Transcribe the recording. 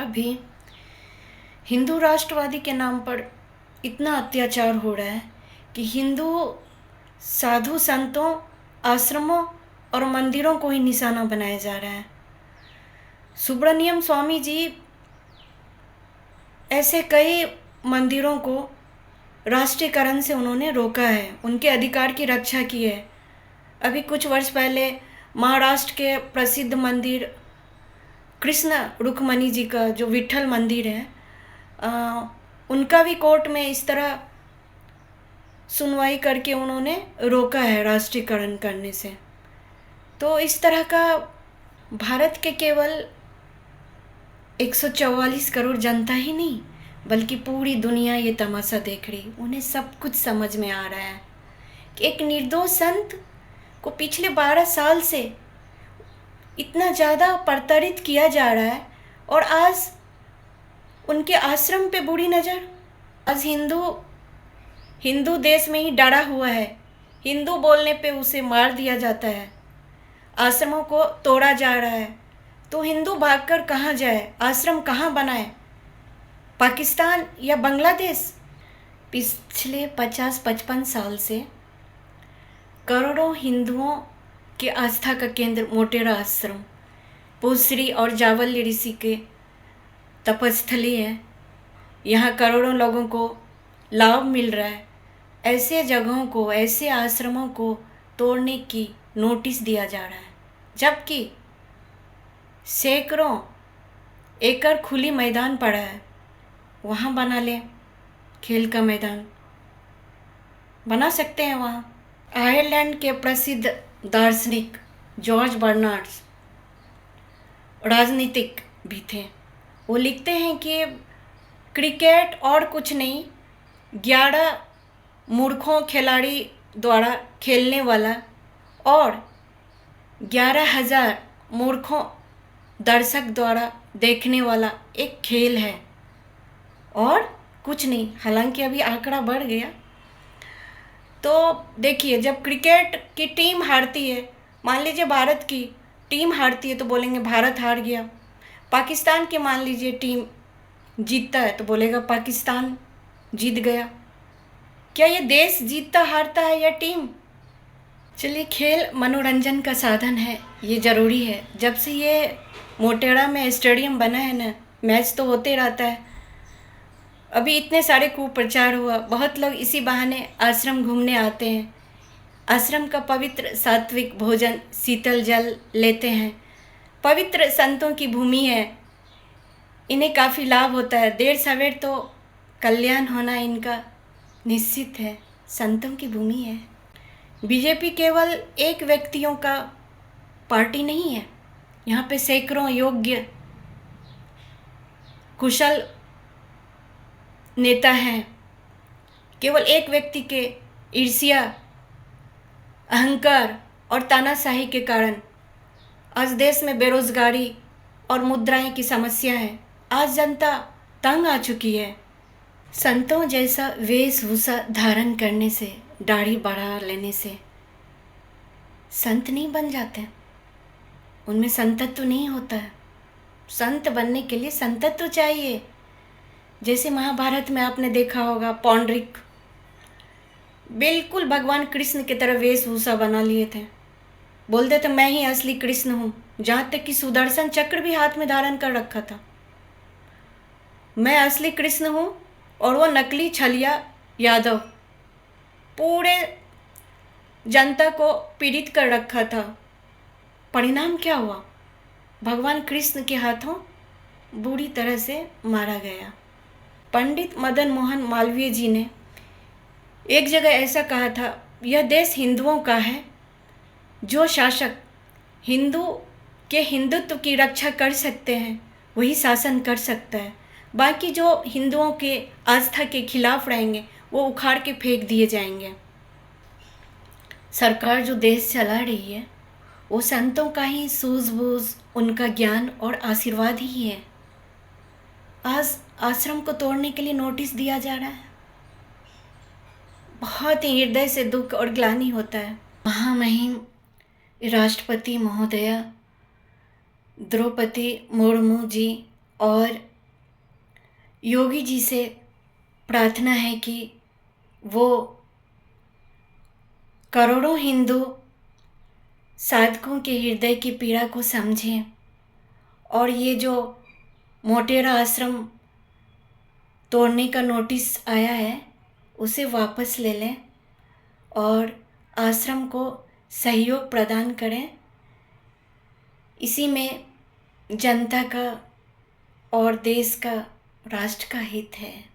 अभी हिंदू राष्ट्रवादी के नाम पर इतना अत्याचार हो रहा है कि हिंदू साधु संतों, आश्रमों और मंदिरों को ही निशाना बनाया जा रहा है। सुब्रमण्यम स्वामी जी ऐसे कई मंदिरों को राष्ट्रीयकरण से उन्होंने रोका है, उनके अधिकार की रक्षा की है। अभी कुछ वर्ष पहले महाराष्ट्र के प्रसिद्ध मंदिर कृष्ण रुक्मणी जी का जो विट्ठल मंदिर है, उनका भी कोर्ट में इस तरह सुनवाई करके उन्होंने रोका है राष्ट्रीयकरण करने से। तो इस तरह का भारत के केवल 144 करोड़ जनता ही नहीं बल्कि पूरी दुनिया ये तमाशा देख रही। उन्हें सब कुछ समझ में आ रहा है कि एक निर्दोष संत को पिछले 12 साल से इतना ज़्यादा प्रताड़ित किया जा रहा है और आज उनके आश्रम पे बुरी नज़र। आज हिंदू देश में ही डरा हुआ है। हिंदू बोलने पे उसे मार दिया जाता है, आश्रमों को तोड़ा जा रहा है। तो हिंदू भागकर कहाँ जाए, आश्रम कहाँ बनाए, पाकिस्तान या बांग्लादेश? पिछले 50-55 साल से करोड़ों हिंदुओं के आस्था का केंद्र मोटेरा आश्रम, पूसरी और जावल्य ऋषि के तपस्थली है। यहाँ करोड़ों लोगों को लाभ मिल रहा है। ऐसे जगहों को, ऐसे आश्रमों को तोड़ने की नोटिस दिया जा रहा है, जबकि सैकड़ों एकड़ खुली मैदान पड़ा है। वहाँ बना ले, खेल का मैदान बना सकते हैं वहाँ। आयरलैंड के प्रसिद्ध दार्शनिक जॉर्ज बर्नार्ड राजनीतिक भी थे। वो लिखते हैं कि क्रिकेट और कुछ नहीं, 11 मूर्खों खिलाड़ी द्वारा खेलने वाला और 11,000 मूर्खों दर्शक द्वारा देखने वाला एक खेल है और कुछ नहीं। हालांकि अभी आंकड़ा बढ़ गया। तो देखिए, जब क्रिकेट की टीम हारती है, मान लीजिए भारत की टीम हारती है तो बोलेंगे भारत हार गया। पाकिस्तान की मान लीजिए टीम जीतता है तो बोलेगा पाकिस्तान जीत गया। क्या ये देश जीतता हारता है या टीम? चलिए, खेल मनोरंजन का साधन है, ये ज़रूरी है। जब से ये मोटेरा में स्टेडियम बना है ना, मैच तो होते रहता है। अभी इतने सारे कुप्रचार हुआ, बहुत लोग इसी बहाने आश्रम घूमने आते हैं। आश्रम का पवित्र सात्विक भोजन, शीतल जल लेते हैं। पवित्र संतों की भूमि है, इन्हें काफ़ी लाभ होता है। देर सवेर तो कल्याण होना इनका निश्चित है। संतों की भूमि है। बीजेपी केवल एक व्यक्तियों का पार्टी नहीं है। यहाँ पे सैकड़ों योग्य कुशल नेता हैं। केवल एक व्यक्ति के ईर्ष्या, अहंकार और तानाशाही के कारण आज देश में बेरोजगारी और मुद्राएं की समस्या है। आज जनता तंग आ चुकी है। संतों जैसा वेशभूषा धारण करने से, दाढ़ी बढ़ा लेने से संत नहीं बन जाते, उनमें संतत्व नहीं होता है। संत बनने के लिए संतत्व चाहिए। जैसे महाभारत में आपने देखा होगा, पौंडरिक बिल्कुल भगवान कृष्ण की तरह वेशभूषा बना लिए थे। बोलते थे मैं ही असली कृष्ण हूँ, जहाँ तक कि सुदर्शन चक्र भी हाथ में धारण कर रखा था। मैं असली कृष्ण हूँ और वो नकली छलिया यादव पूरे जनता को पीड़ित कर रखा था। परिणाम क्या हुआ? भगवान कृष्ण के हाथों बुरी तरह से मारा गया। पंडित मदन मोहन मालवीय जी ने एक जगह ऐसा कहा था, यह देश हिंदुओं का है। जो शासक हिंदू के हिंदुत्व की रक्षा कर सकते हैं वही शासन कर सकता है। बाकी जो हिंदुओं के आस्था के खिलाफ रहेंगे वो उखाड़ के फेंक दिए जाएंगे। सरकार जो देश चला रही है वो संतों का ही सूझबूझ, उनका ज्ञान और आशीर्वाद ही है। आज आश्रम को तोड़ने के लिए नोटिस दिया जा रहा है। बहुत ही हृदय से दुख और ग्लानि होता है। महामहिम राष्ट्रपति महोदया द्रौपदी मुर्मू जी और योगी जी से प्रार्थना है कि वो करोड़ों हिंदू साधकों के हृदय की पीड़ा को समझें और ये जो मोटेरा आश्रम तोड़ने का नोटिस आया है उसे वापस ले लें और आश्रम को सहयोग प्रदान करें। इसी में जनता का और देश का, राष्ट्र का हित है।